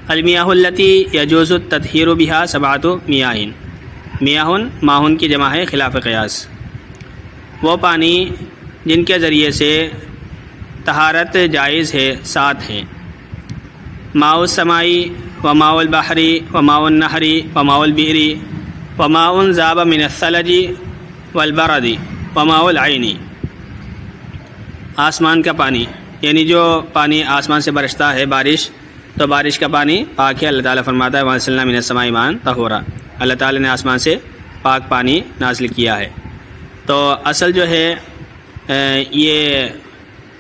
المیاہ التی یجوز التطہیر بہا سبعۃ میاہ، میاہ ماہن کی جمع ہے خلاف قیاس، وہ پانی جن کے ذریعے سے طہارت جائز ہے 7 ہے، ماء السمائی و ماء البحری و ماء النہری و ماء البئری و ماء ذاب من الثلج والبرد و ماء العین، آسمان کا پانی، یعنی جو پانی آسمان سے برستا ہے بارش، تو بارش کا پانی پاک ہے، اللہ تعالیٰ فرماتا ہے وَأَنزَلْنَا مِنَ السَّمَاءِ مَاءً طَهُورًا، اللہ تعالیٰ نے آسمان سے پاک پانی نازل کیا ہے۔ تو اصل جو ہے یہ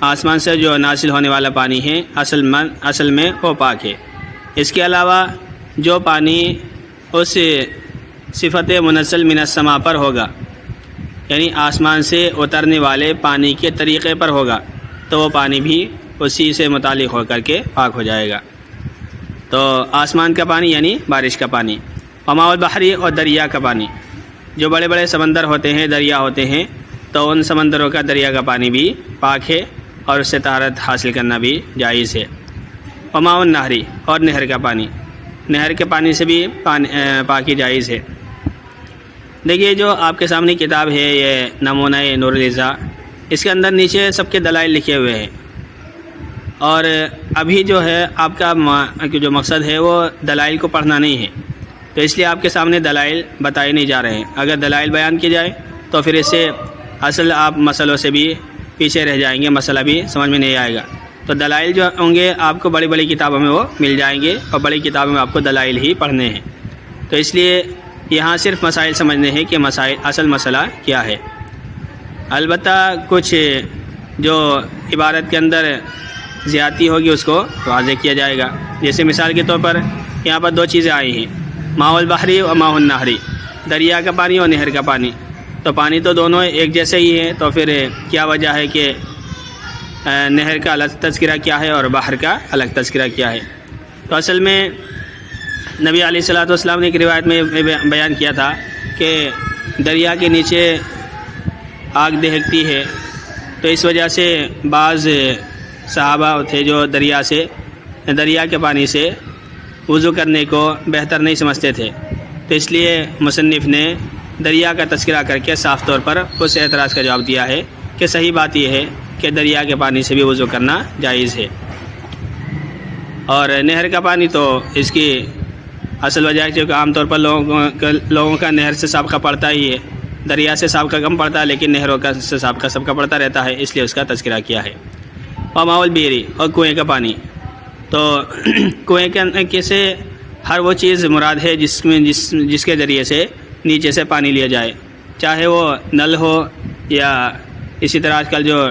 آسمان سے جو نازل ہونے والا پانی ہے اصل میں وہ پاک ہے۔ اس کے علاوہ جو پانی اس صفت منزل من السماء پر ہوگا، یعنی آسمان سے اترنے والے پانی کے طریقے پر ہوگا، تو وہ پانی بھی اسی سے متعلق ہو کر کے پاک ہو جائے گا۔ تو آسمان کا پانی یعنی بارش کا پانی، وماء البحری اور دریا کا پانی، جو بڑے بڑے سمندر ہوتے ہیں، دریا ہوتے ہیں، تو ان سمندروں کا دریا کا پانی بھی پاک ہے اور اس سے طہارت حاصل کرنا بھی جائز ہے۔ وماء النہری اور نہر کا پانی، نہر کے پانی سے بھی پاکی جائز ہے۔ دیکھیے جو آپ کے سامنے کتاب ہے یہ نمونہ نور الرضا، اس کے اندر نیچے سب کے دلائل لکھے ہوئے ہیں، اور ابھی جو ہے آپ کا جو مقصد ہے وہ دلائل کو پڑھنا نہیں ہے، تو اس لیے آپ کے سامنے دلائل بتائے نہیں جا رہے ہیں۔ اگر دلائل بیان کی جائے تو پھر اس سے اصل آپ مسئلوں سے بھی پیچھے رہ جائیں گے، مسئلہ بھی سمجھ میں نہیں آئے گا۔ تو دلائل جو ہوں گے آپ کو بڑی بڑی کتابوں میں وہ مل جائیں گے، اور بڑی کتابوں میں آپ کو دلائل ہی پڑھنے ہیں۔ تو اس لیے یہاں صرف مسائل سمجھنے ہیں کہ اصل مسئلہ کیا ہے۔ البتہ کچھ جو عبارت کے اندر زیادتی ہوگی اس کو واضح کیا جائے گا، جیسے مثال کے طور پر یہاں پر 2 چیزیں آئی ہیں، ماء البحری و ماء النہری، دریا کا پانی اور نہر کا پانی، تو پانی تو دونوں ایک جیسے ہی ہیں، تو پھر کیا وجہ ہے کہ نہر کا الگ تذکرہ کیا ہے اور بحر کا الگ تذکرہ کیا ہے؟ تو اصل میں نبی علیہ الصلوۃ والسلام نے ایک روایت میں بیان کیا تھا کہ دریا کے نیچے آگ دہکتی ہے، تو اس وجہ سے بعض صحابہ تھے جو دریا کے پانی سے وضو کرنے کو بہتر نہیں سمجھتے تھے، تو اس لیے مصنف نے دریا کا تذکرہ کر کے صاف طور پر اس اعتراض کا جواب دیا ہے کہ صحیح بات یہ ہے کہ دریا کے پانی سے بھی وضو کرنا جائز ہے، اور نہر کا پانی تو اس کی اصل وجہ ہے کہ عام طور پر لوگوں کا نہر سے سابقہ پڑتا ہی ہے، دریا سے سابقہ کم پڑتا ہے، لیکن نہروں کا سے سابقہ سب کا پڑتا رہتا ہے، اس لیے اس کا تذکرہ کیا ہے۔ وماء البئر اور کنویں کا پانی، تو کنویں کے سے ہر وہ چیز مراد ہے جس کے ذریعے سے نیچے سے پانی لیا جائے، چاہے وہ نل ہو یا اسی طرح آج کل جو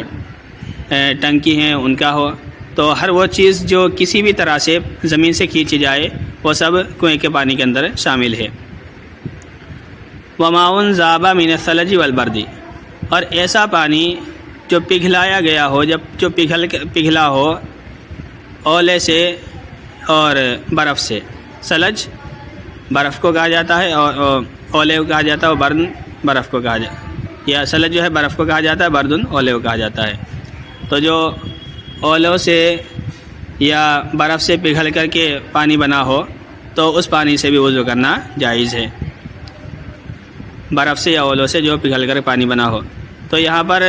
ٹنکی ہیں ان کا ہو، تو ہر وہ چیز جو کسی بھی طرح سے زمین سے کھینچی جائے وہ سب کنویں کے پانی کے اندر شامل ہے۔ وماء ذاب من الثلج والبرد، اور ایسا پانی جو پگھلایا گیا ہو، جو پگھلا ہو اولے سے اور برف سے، ثلج برف کو کہا جاتا ہے اور اولے کو کہا جاتا ہے، اور بردن برف کو کہا جاتا ہے، یا ثلج جو ہے برف کو کہا جاتا ہے، بردن اولے کو کہا جاتا ہے۔ تو جو اولوں سے یا برف سے پگھل کر کے پانی بنا ہو تو اس پانی سے بھی وضو کرنا جائز ہے، برف سے یا اولوں سے جو پگھل کر پانی بنا ہو۔ تو یہاں پر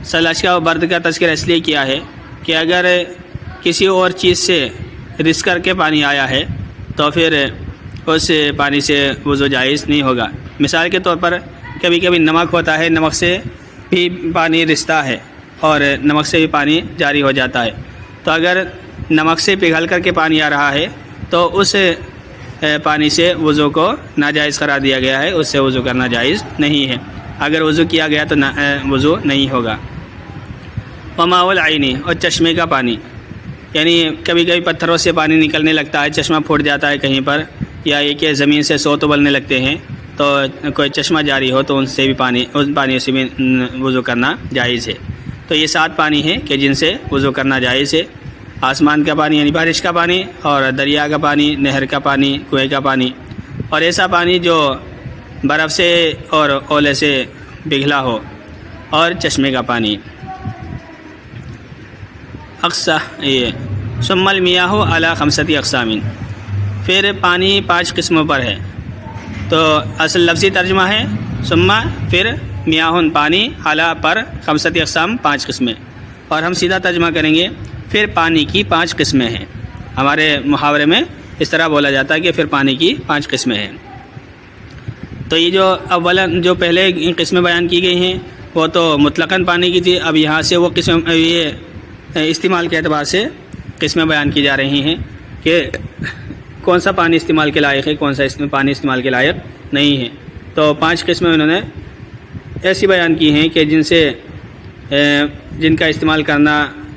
ثلج کا اور برد کا تذکرہ اس لیے کیا ہے کہ اگر کسی اور چیز سے رس کر کے پانی آیا ہے تو پھر اس پانی سے وضو جائز نہیں ہوگا۔ مثال کے طور پر کبھی کبھی نمک ہوتا ہے، نمک سے بھی پانی رستا ہے اور نمک سے بھی پانی جاری ہو جاتا ہے، تو اگر نمک سے پگھل کر کے پانی آ رہا ہے تو اس پانی سے وضو کو ناجائز قرار دیا گیا ہے، اس سے وضو کرنا جائز نہیں ہے، اگر وضو کیا گیا تو وضو نہیں ہوگا۔ وماء العین اور چشمے کا پانی، یعنی کبھی کبھی پتھروں سے پانی نکلنے لگتا ہے، چشمہ پھوٹ جاتا ہے کہیں پر، یا یہ کہ زمین سے سوت ابلنے لگتے ہیں تو کوئی چشمہ جاری ہو تو ان پانی سے بھی وضو کرنا جائز ہے۔ تو یہ 7 پانی ہیں کہ جن سے وضو کرنا جائز ہے، آسمان کا پانی یعنی بارش کا پانی، اور دریا کا پانی، نہر کا پانی، کنویں کا پانی، اور ایسا پانی جو برف سے اور اولے سے پگھلا ہو، اور چشمے کا پانی۔ ثم المیاہ علی 5 اقسام، پھر پانی 5 قسموں پر ہے. تو اصل لفظی ترجمہ ہے ثم پھر میاہن پانی اعلیٰ پر 5 اقسام 5 قسمیں. اور ہم سیدھا ترجمہ کریں گے پھر پانی کی 5 قسمیں ہیں. ہمارے محاورے میں اس طرح بولا جاتا ہے کہ پھر پانی کی 5 قسمیں ہیں. تو یہ جو اولاً جو پہلے قسمیں بیان کی گئی ہیں وہ تو مطلقاً پانی کی تھی. اب یہاں سے وہ قسم یہ استعمال کے اعتبار سے قسمیں بیان کی جا رہی ہیں کہ کون سا پانی استعمال کے لائق ہے، کون سا پانی استعمال کے لائق نہیں ہے. تو 5 قسمیں انہوں نے ایسی بیان کی ہیں کہ جن کا استعمال کرنا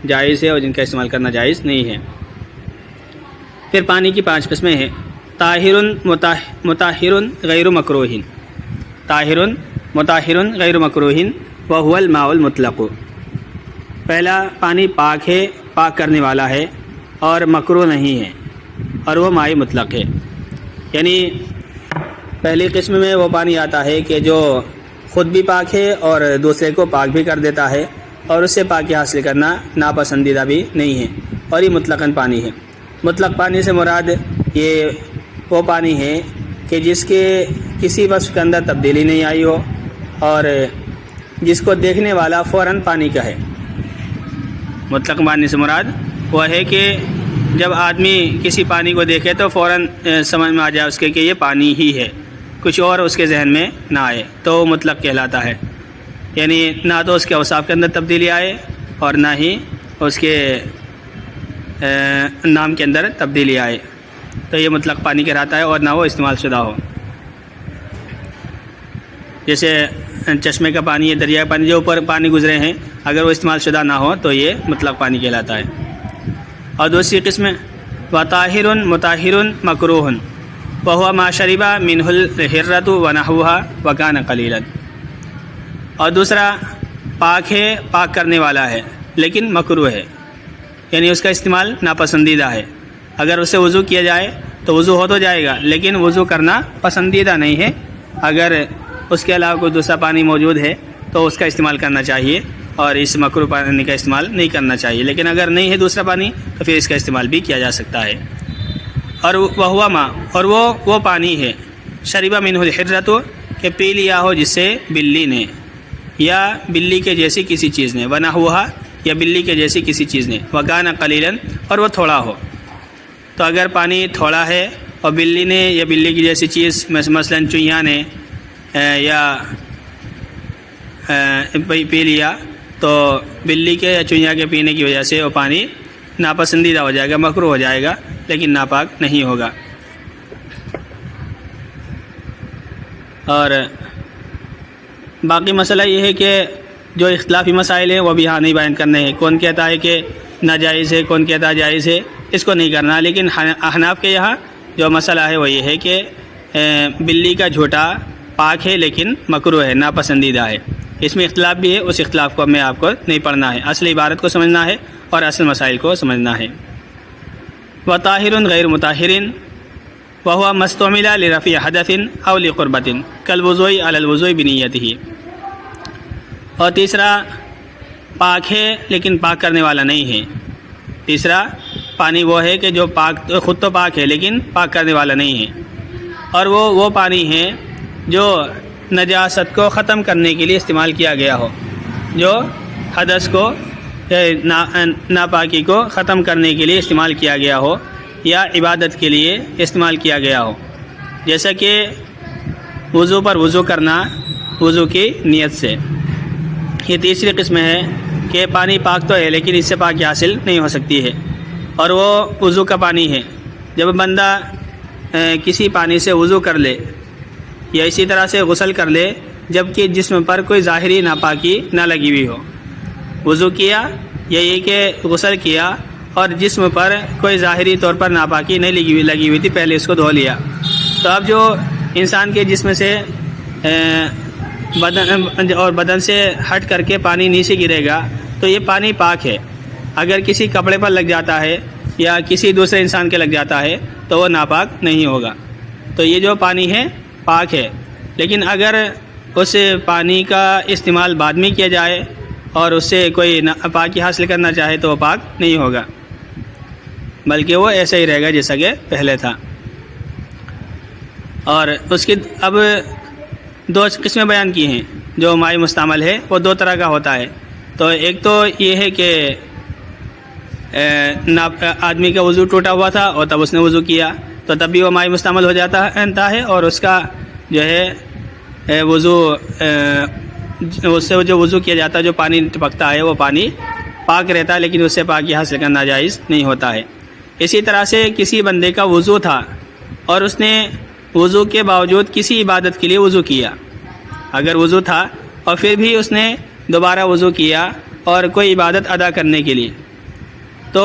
جائز ہے اور جن کا استعمال کرنا جائز نہیں ہے. پھر پانی کی 5 قسمیں ہیں. طاہر مطہر غیر مکروہ، طاہر مطہر غیر مکروہ وہو الماء المطلق. پہلا پانی پاک ہے، پاک کرنے والا ہے اور مکروہ نہیں ہے، اور وہ ماء مطلق ہے. یعنی پہلی قسم میں وہ پانی آتا ہے کہ جو خود بھی پاک ہے اور دوسرے کو پاک بھی کر دیتا ہے، اور اس سے پاکی حاصل کرنا ناپسندیدہ بھی نہیں ہے، اور یہ مطلقاً پانی ہے. مطلق پانی سے مراد یہ وہ پانی ہے کہ جس کے کسی وصف کے اندر تبدیلی نہیں آئی ہو اور جس کو دیکھنے والا فوراً پانی کا ہے. مطلق پانی سے مراد وہ ہے کہ جب آدمی کسی پانی کو دیکھے تو فوراً سمجھ میں آ جائے اس کے کہ یہ پانی ہی ہے، کچھ اور اس کے ذہن میں نہ آئے، تو وہ مطلق کہلاتا ہے. یعنی نہ تو اس کے اوصاف کے اندر تبدیلی آئے اور نہ ہی اس کے نام کے اندر تبدیلی آئے، تو یہ مطلق پانی کہلاتا ہے، اور نہ وہ استعمال شدہ ہو. جیسے چشمے کا پانی، دریا کا پانی، جو اوپر پانی گزرے ہیں، اگر وہ استعمال شدہ نہ ہو تو یہ مطلق پانی کہلاتا ہے. اور دوسری قسم وطاہر مطہر مکروہ وہو ما شرب منہ الحرۃ ونحوها وکان قلیلا. اور دوسرا پاک ہے، پاک کرنے والا ہے لیکن مکروہ ہے، یعنی اس کا استعمال ناپسندیدہ ہے. اگر اسے وضو کیا جائے تو وضو ہو تو جائے گا، لیکن وضو کرنا پسندیدہ نہیں ہے. اگر اس کے علاوہ کوئی دوسرا پانی موجود ہے تو اس کا استعمال کرنا چاہیے، اور اس مکروہ پانی کا استعمال نہیں کرنا چاہیے. لیکن اگر نہیں ہے دوسرا پانی تو پھر اس کا استعمال بھی کیا جا سکتا ہے. اور وہو ما، اور وہ پانی ہے شرب منہ الحرۃ کہ پی لیا ہو جس سے بلی نے، یا بلی کے جیسی کسی چیز نے، ونحوها یا بلی کے جیسی کسی چیز نے، وکان قلیلا اور وہ تھوڑا ہو. تو اگر پانی تھوڑا ہے اور بلی نے یا بلی کی جیسی چیز مثلا چوہیاں نے یا پی لیا، تو بلی کے یا چوہیاں کے پینے کی وجہ سے وہ پانی ناپسندیدہ ہو جائے گا، مکروہ ہو جائے گا، لیکن ناپاک نہیں ہوگا. اور باقی مسئلہ یہ ہے کہ جو اختلافی مسائل ہیں وہ بھی یہاں نہیں بیان کرنے ہیں. کون کہتا ہے کہ ناجائز ہے، کون کہتا ہے جائز ہے، اس کو نہیں کرنا. لیکن احناف کے یہاں جو مسئلہ ہے وہ یہ ہے کہ بلی کا جھوٹا پاک ہے لیکن مکروہ ہے، ناپسندیدہ ہے. اس میں اختلاف بھی ہے، اس اختلاف کو میں آپ کو نہیں پڑھنا ہے، اصل عبارت کو سمجھنا ہے اور اصل مسائل کو سمجھنا ہے. وطاہر غیر مطہر وہو ما استعمل لرفع حدث او لقربۃ کالوضوء علی الوضوء بنیتہ. اور تیسرا پاک ہے لیکن پاک کرنے والا نہیں ہے. تیسرا پانی وہ ہے کہ جو پاک خود تو پاک ہے لیکن پاک کرنے والا نہیں ہے. اور وہ پانی ہے جو نجاست کو ختم کرنے کے لیے استعمال کیا گیا ہو، جو حدث کو ناپاکی کو ختم کرنے کے لیے استعمال کیا گیا ہو یا عبادت کے لیے استعمال کیا گیا ہو. جیسا کہ وضو پر وضو کرنا وضو کی نیت سے. یہ تیسری قسم ہے کہ پانی پاک تو ہے لیکن اس سے پاکی حاصل نہیں ہو سکتی ہے، اور وہ وضو کا پانی ہے. جب بندہ کسی پانی سے وضو کر لے یا اسی طرح سے غسل کر لے جبکہ جسم پر کوئی ظاہری ناپاکی نہ لگی ہوئی ہو، وضو کیا یا یہ کہ غسل کیا اور جسم پر کوئی ظاہری طور پر ناپاکی نہیں لگی ہوئی تھی، پہلے اس کو دھو لیا، تو اب جو انسان کے جسم سے بدن سے ہٹ کر کے پانی نیچے گرے گا تو یہ پانی پاک ہے. اگر کسی کپڑے پر لگ جاتا ہے یا کسی دوسرے انسان کے لگ جاتا ہے تو وہ ناپاک نہیں ہوگا. تو یہ جو پانی ہے پاک ہے، لیکن اگر اس پانی کا استعمال بعد میں کیا جائے اور اس سے کوئی پاکی حاصل کرنا چاہے تو وہ پاک نہیں ہوگا، بلکہ وہ ایسا ہی رہے گا جیسا کہ پہلے تھا. اور اس کی اب دو قسمیں بیان کی ہیں. جو ماء مستعمل ہے وہ دو طرح کا ہوتا ہے. تو ایک تو یہ ہے کہ آدمی کا وضو ٹوٹا ہوا تھا اور تب اس نے وضو کیا تو تب بھی وہ ماء مستعمل ہو جاتا ہے اور اس کا جو ہے وضو اس سے جو وضو کیا جاتا ہے جو پانی ٹپکتا ہے وہ پانی پاک رہتا ہے، لیکن اس سے پاکی حاصل کرنا جائز نہیں ہوتا ہے. اسی طرح سے کسی بندے کا وضو تھا اور اس نے وضو کے باوجود کسی عبادت کے لیے وضو کیا. اگر وضو تھا اور پھر بھی اس نے دوبارہ وضو کیا اور کوئی عبادت ادا کرنے کے لیے، تو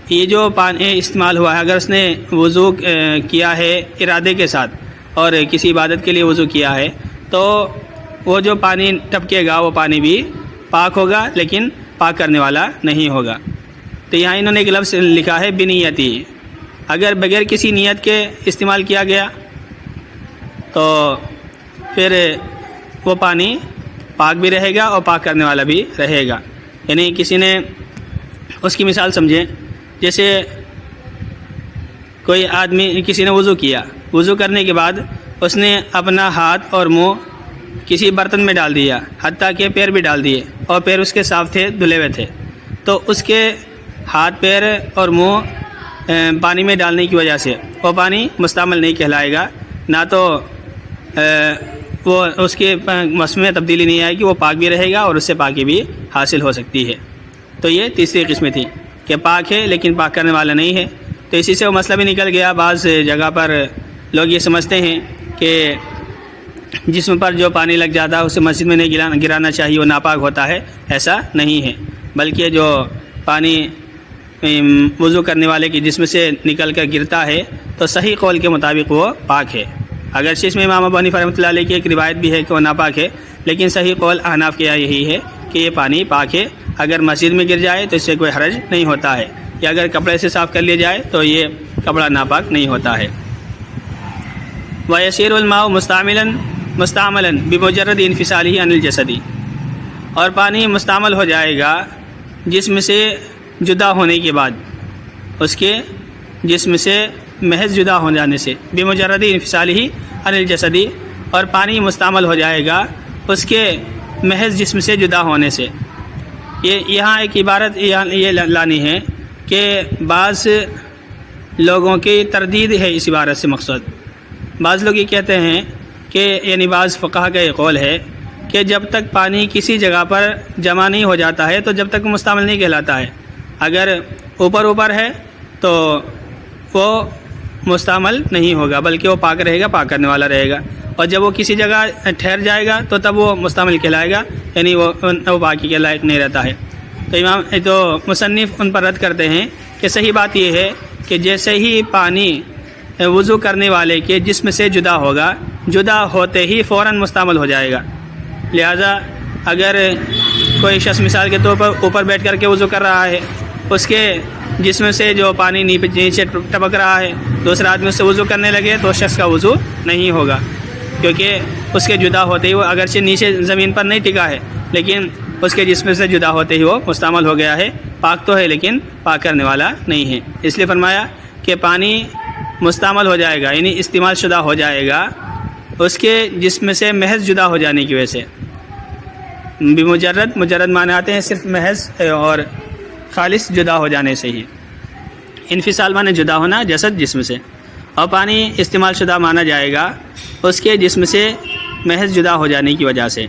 یہ جو پانی استعمال ہوا ہے، اگر اس نے وضو کیا ہے ارادے کے ساتھ اور کسی عبادت کے لیے وضو کیا ہے، تو وہ جو پانی ٹپکے گا وہ پانی بھی پاک ہوگا لیکن پاک کرنے والا نہیں ہوگا. تو یہاں انہوں نے ایک لفظ لکھا ہے بنیتی. اگر بغیر کسی نیت کے استعمال کیا گیا تو پھر وہ پانی پاک بھی رہے گا اور پاک کرنے والا بھی رہے گا. یعنی کسی نے اس کی مثال سمجھیں، جیسے کوئی آدمی کسی نے وضو کیا، وضو کرنے کے بعد اس نے اپنا ہاتھ اور منہ کسی برتن میں ڈال دیا، حتیٰ کہ پیر بھی ڈال دیے اور پیر اس کے صاف تھے، دھلے ہوئے تھے، تو اس کے ہاتھ پیر اور منہ پانی میں ڈالنے کی وجہ سے وہ پانی مستعمل نہیں کہلائے گا. نہ تو وہ اس کے مسم میں تبدیلی نہیں آئے گی، وہ پاک بھی رہے گا اور اس سے پاکی بھی حاصل ہو سکتی ہے. تو یہ تیسری قسم تھی کہ پاک ہے لیکن پاک کرنے والا نہیں ہے. تو اسی سے وہ مسئلہ بھی نکل گیا. بعض جگہ پر لوگ یہ سمجھتے ہیں کہ جسم پر جو پانی لگ جاتا ہے اسے مسجد میں نہیں گرانا چاہیے، وہ ناپاک ہوتا ہے. ایسا نہیں ہے، بلکہ جو پانی وضو کرنے والے کے جسم سے نکل کر گرتا ہے تو صحیح قول کے مطابق وہ پاک ہے. اگرچہ اس میں امام ابو حنیفہ رحمۃ اللہ علیہ کی ایک روایت بھی ہے کہ وہ ناپاک ہے، لیکن صحیح قول احناف کے یہی ہے کہ یہ پانی پاک ہے. اگر مسجد میں گر جائے تو اس سے کوئی حرج نہیں ہوتا ہے، یا اگر کپڑے سے صاف کر لیا جائے تو یہ کپڑا ناپاک نہیں ہوتا ہے. وَيَسِيرُ الْمَاءُ مستعملا بمجرد انفصاله عن الجسد. اور پانی مستعمل ہو جائے گا جسم سے جدا ہونے کے بعد، اس کے جسم سے محض جدا ہو جانے سے، بمجرد انفصاله عن الجسد، اور پانی مستعمل ہو جائے گا اس کے محض جسم سے جدا ہونے سے. یہاں ایک عبارت یہ لانی ہے کہ بعض لوگوں کی تردید ہے اس عبارت سے مقصود. بعض لوگ یہ کہتے ہیں کہ یعنی بعض فقہا کا یہ قول ہے کہ جب تک پانی کسی جگہ پر جمع نہیں ہو جاتا ہے تو جب تک مستعمل نہیں کہلاتا ہے. اگر اوپر ہے تو وہ مستعمل نہیں ہوگا بلکہ وہ پاک رہے گا، پاک کرنے والا رہے گا. اور جب وہ کسی جگہ ٹھہر جائے گا تو تب وہ مستعمل کہلائے گا، یعنی وہ پاکی کے لائق نہیں رہتا ہے. تو مصنف ان پر رد کرتے ہیں کہ صحیح بات یہ ہے کہ جیسے ہی پانی وضو کرنے والے کے جسم سے جدا ہوگا، جدا ہوتے ہی فوراً مستعمل ہو جائے گا. لہذا اگر کوئی شخص مثال کے طور پر اوپر بیٹھ کر کے وضو کر رہا ہے، اس کے جسم سے جو پانی نیچے ٹپک رہا ہے، دوسرا آدمی اس سے وضو کرنے لگے تو شخص کا وضو نہیں ہوگا، کیونکہ اس کے جدا ہوتے ہی وہ اگرچہ نیچے زمین پر نہیں ٹکا ہے لیکن اس کے جسم سے جدا ہوتے ہی وہ مستعمل ہو گیا ہے. پاک تو ہے لیکن پاک کرنے والا نہیں ہے. اس لیے فرمایا کہ پانی مستعمل ہو جائے گا، یعنی استعمال شدہ ہو جائے گا اس کے جسم سے محض جدا ہو جانے کی وجہ سے. مجرد معنی آتے ہیں صرف محض اور خالص جدا ہو جانے سے ہی. انفصال معنی جدا ہونا جسد جسم سے، اور پانی استعمال شدہ مانا جائے گا اس کے جسم سے محض جدا ہو جانے کی وجہ سے.